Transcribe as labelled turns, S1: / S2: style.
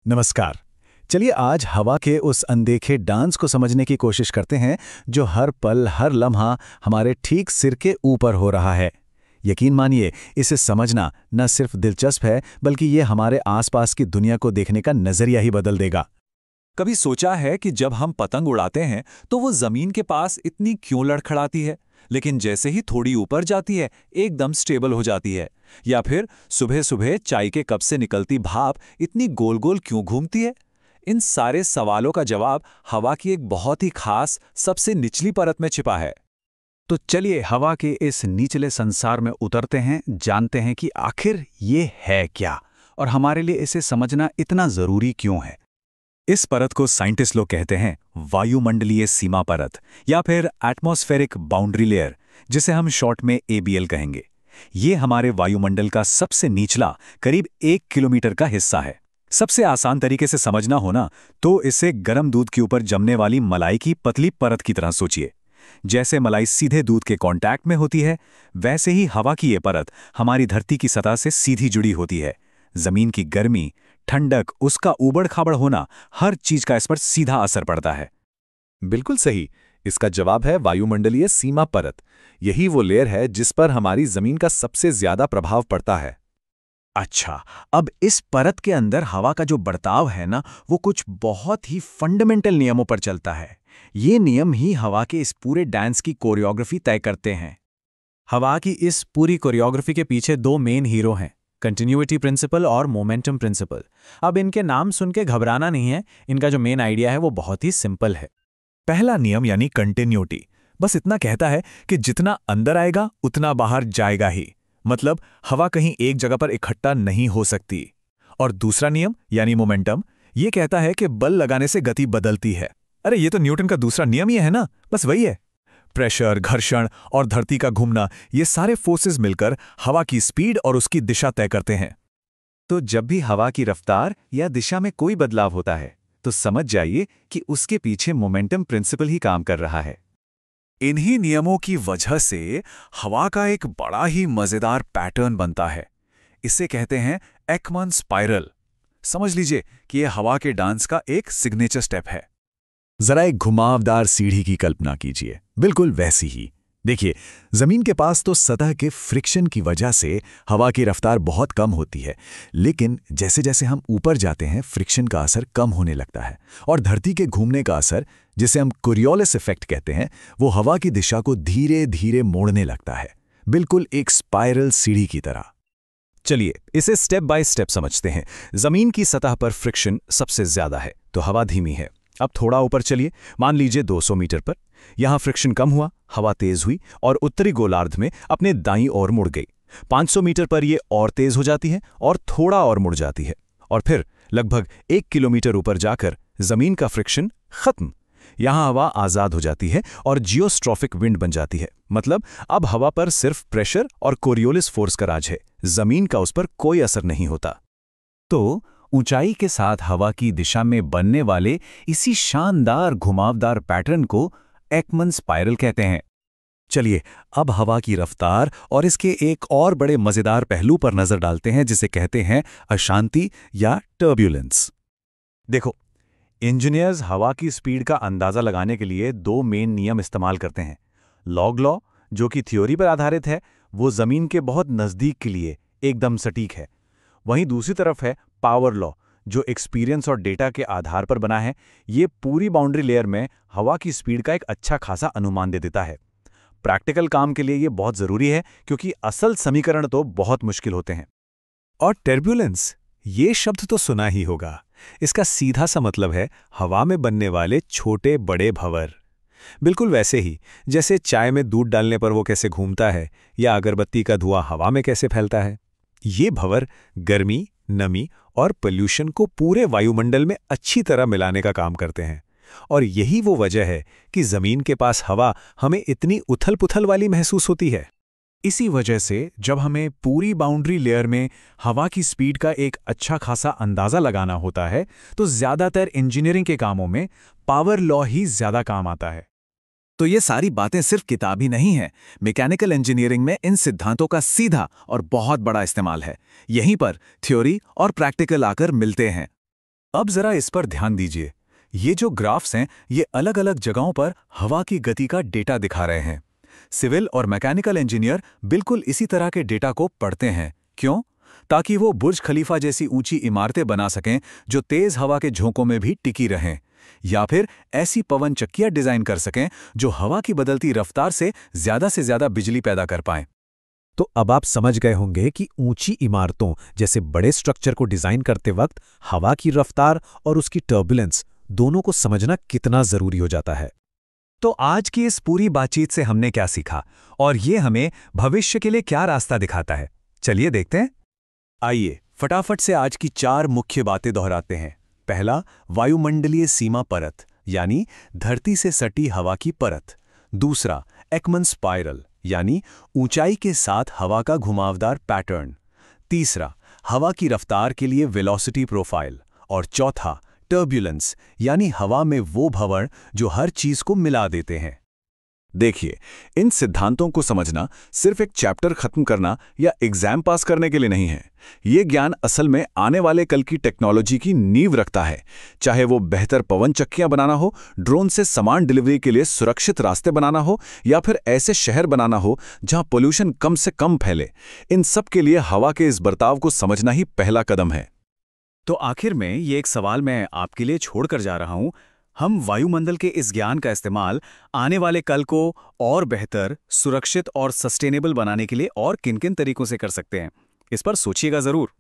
S1: नमस्कार। चलिए आज हवा के उस अनदेखे डांस को समझने की कोशिश करते हैं जो हर पल हर लम्हा हमारे ठीक सिर के ऊपर हो रहा है। यकीन मानिए, इसे समझना न सिर्फ दिलचस्प है बल्कि ये हमारे आसपास की दुनिया को देखने का नजरिया ही बदल देगा।
S2: कभी सोचा है कि जब हम पतंग उड़ाते हैं तो वो जमीन के पास इतनी क्यों लड़खड़ाती है, लेकिन जैसे ही थोड़ी ऊपर जाती है एकदम स्टेबल हो जाती है? या फिर सुबह सुबह चाय के कप से निकलती भाप इतनी गोल गोल क्यों घूमती है? इन सारे सवालों का जवाब हवा की एक बहुत ही खास सबसे निचली परत में छिपा है।
S1: तो चलिए हवा के इस निचले संसार में उतरते हैं, जानते हैं कि आखिर ये है क्या और हमारे लिए इसे समझना इतना जरूरी क्यों है।
S2: इस परत को साइंटिस्ट लोग कहते हैं वायुमंडलीय सीमा परत या फिर एटमॉस्फेरिक बाउंड्री लेयर, जिसे हम शॉर्ट में एबीएल कहेंगे। ये हमारे वायुमंडल का सबसे निचला करीब 1 किलोमीटर का हिस्सा है। सबसे आसान तरीके से समझना हो ना तो इसे गर्म दूध के ऊपर जमने वाली मलाई की पतली परत की तरह सोचिए। जैसे मलाई सीधे दूध के कांटेक्ट में होती है, वैसे ही हवा की ये परत हमारी धरती की सतह से सीधी जुड़ी होती है। जमीन की गर्मी, ठंडक, उसका ऊबड़ खाबड़ होना, हर चीज का इस पर सीधा असर पड़ता है।
S3: बिल्कुल सही। इसका जवाब है वायुमंडलीय सीमा परत। यही वो लेयर है जिस पर हमारी जमीन का सबसे ज्यादा प्रभाव पड़ता है।
S1: अच्छा, अब इस परत के अंदर हवा का जो बर्ताव है ना, वो कुछ बहुत ही फंडामेंटल नियमों पर चलता है। ये नियम ही हवा के इस पूरे डांस की कोरियोग्राफी तय करते हैं। हवा की इस पूरी कोरियोग्राफी के पीछे दो मेन हीरो हैं, कंटिन्यूटी प्रिंसिपल और मोमेंटम प्रिंसिपल। अब इनके नाम सुन के घबराना नहीं है, इनका जो मेन आइडिया है वो बहुत ही सिंपल है।
S2: पहला नियम यानी कंटिन्यूटी बस इतना कहता है कि जितना अंदर आएगा उतना बाहर जाएगा ही। मतलब हवा कहीं एक जगह पर इकट्ठा नहीं हो सकती। और दूसरा नियम यानी मोमेंटम ये कहता है कि बल लगाने से गति बदलती है। अरे ये तो न्यूटन का दूसरा नियम ही है ना, बस वही है। प्रेशर, घर्षण और धरती का घूमना, ये सारे फोर्सेस मिलकर हवा की स्पीड और उसकी दिशा तय करते हैं।
S3: तो जब भी हवा की रफ्तार या दिशा में कोई बदलाव होता है तो समझ जाइए कि उसके पीछे मोमेंटम प्रिंसिपल ही काम कर रहा है।
S2: इन्हीं नियमों की वजह से हवा का एक बड़ा ही मजेदार पैटर्न बनता है। इसे कहते हैं एकमन स्पाइरल। समझ लीजिए कि यह हवा के डांस का एक सिग्नेचर स्टेप है।
S1: जरा एक घुमावदार सीढ़ी की कल्पना कीजिए, बिल्कुल वैसी ही। देखिए, जमीन के पास तो सतह के फ्रिक्शन की वजह से हवा की रफ्तार बहुत कम होती है, लेकिन जैसे जैसे हम ऊपर जाते हैं फ्रिक्शन का असर कम होने लगता है और धरती के घूमने का असर, जिसे हम कोरियोलिस इफेक्ट कहते हैं, वो हवा की दिशा को धीरे धीरे मोड़ने लगता है, बिल्कुल एक स्पाइरल सीढ़ी की तरह।
S2: चलिए इसे स्टेप बाय स्टेप समझते हैं। जमीन की सतह पर फ्रिक्शन सबसे ज्यादा है तो हवा धीमी है। अब थोड़ा ऊपर चलिए, मान लीजिए 200 मीटर पर। यहां फ्रिक्शन कम हुआ, हवा तेज हुई और उत्तरी गोलार्ध में अपने दाईं ओर मुड़ गई। 500 मीटर पर यह और तेज हो जाती है और थोड़ा और मुड़ जाती है, और फिर लगभग 1 किलोमीटर ऊपर जाकर जमीन का फ्रिक्शन खत्म। यहां हवा आजाद हो जाती है और जियोस्ट्रॉफिक विंड बन जाती है। मतलब अब हवा पर सिर्फ प्रेशर और कोरियोलिस फोर्स का राज है, जमीन का उस पर कोई असर नहीं होता।
S1: तो ऊंचाई के साथ हवा की दिशा में बनने वाले इसी शानदार घुमावदार पैटर्न को एकमन स्पाइरल कहते हैं। चलिए अब हवा की रफ्तार और इसके एक और बड़े मजेदार पहलू पर नजर डालते हैं, जिसे कहते हैं अशांति या टर्ब्यूलेंस। देखो, इंजीनियर्स हवा की स्पीड का अंदाजा लगाने के लिए दो मेन नियम इस्तेमाल करते हैं। लॉग लॉ, जो कि थ्योरी पर आधारित है, वो जमीन के बहुत नजदीक के लिए एकदम सटीक है। वहीं दूसरी तरफ है पावर लॉ, जो एक्सपीरियंस और डेटा के आधार पर बना है। ये पूरी बाउंड्री लेयर में हवा की स्पीड का एक अच्छा खासा अनुमान दे देता है। प्रैक्टिकल काम के लिए ये बहुत जरूरी है क्योंकि असल समीकरण तो बहुत मुश्किल होते हैं।
S2: और टर्ब्यूलेंस, ये शब्द तो सुना ही होगा। इसका सीधा सा मतलब है हवा में बनने वाले छोटे बड़े भंवर। बिल्कुल वैसे ही जैसे चाय में दूध डालने पर वो कैसे घूमता है या अगरबत्ती का धुआं हवा में कैसे फैलता है। ये भंवर गर्मी, नमी और पोल्यूशन को पूरे वायुमंडल में अच्छी तरह मिलाने का काम करते हैं। और यही वो वजह है कि जमीन के पास हवा हमें इतनी उथल-पुथल वाली महसूस होती है।
S1: इसी वजह से जब हमें पूरी बाउंड्री लेयर में हवा की स्पीड का एक अच्छा खासा अंदाजा लगाना होता है, तो ज्यादातर इंजीनियरिंग के कामों में पावर लॉ ही ज्यादा काम आता है।
S2: तो ये सारी बातें सिर्फ किताबी नहीं हैं। मैकेनिकल इंजीनियरिंग में इन सिद्धांतों का सीधा और बहुत बड़ा इस्तेमाल है। यहीं पर थ्योरी और प्रैक्टिकल आकर मिलते हैं।
S1: अब जरा इस पर ध्यान दीजिए। ये जो ग्राफ्स हैं, ये अलग अलग जगहों पर हवा की गति का डेटा दिखा रहे हैं। सिविल और मैकेनिकल इंजीनियर बिल्कुल इसी तरह के डेटा को पढ़ते हैं। क्यों? ताकि वो बुर्ज खलीफा जैसी ऊंची इमारतें बना सकें जो तेज हवा के झोंकों में भी टिकी रहें, या फिर ऐसी पवन चक्कियां डिजाइन कर सकें जो हवा की बदलती रफ्तार से ज्यादा बिजली पैदा कर पाएं।
S2: तो अब आप समझ गए होंगे कि ऊंची इमारतों जैसे बड़े स्ट्रक्चर को डिजाइन करते वक्त हवा की रफ्तार और उसकी टर्बुलेंस दोनों को समझना कितना जरूरी हो जाता है। तो आज की इस पूरी बातचीत से हमने क्या सीखा और ये हमें भविष्य के लिए क्या रास्ता दिखाता है, चलिए देखते हैं।
S1: आइए फटाफट से आज की 4 मुख्य बातें दोहराते हैं। पहला, वायुमंडलीय सीमा परत यानी धरती से सटी हवा की परत। दूसरा, एकमन स्पाइरल यानी ऊंचाई के साथ हवा का घुमावदार पैटर्न। तीसरा, हवा की रफ्तार के लिए वेलोसिटी प्रोफाइल। और चौथा, टर्बुलेंस यानी हवा में वो भंवर जो हर चीज को मिला देते हैं।
S3: देखिए, इन सिद्धांतों को समझना सिर्फ एक चैप्टर खत्म करना या एग्जाम पास करने के लिए नहीं है। ये ज्ञान असल में आने वाले कल की टेक्नोलॉजी की नींव रखता है, चाहे वो बेहतर पवन चक्कियां बनाना हो, ड्रोन से सामान डिलीवरी के लिए सुरक्षित रास्ते बनाना हो, या फिर ऐसे शहर बनाना हो जहां पोल्यूशन कम से कम फैले। इन सब के लिए हवा के इस बर्ताव को समझना ही पहला कदम है।
S1: तो आखिर में ये एक सवाल मैं आपके लिए छोड़कर जा रहा हूं। हम वायुमंडल के इस ज्ञान का इस्तेमाल आने वाले कल को और बेहतर, सुरक्षित और सस्टेनेबल बनाने के लिए और किन-किन तरीकों से कर सकते हैं? इस पर सोचिएगा जरूर।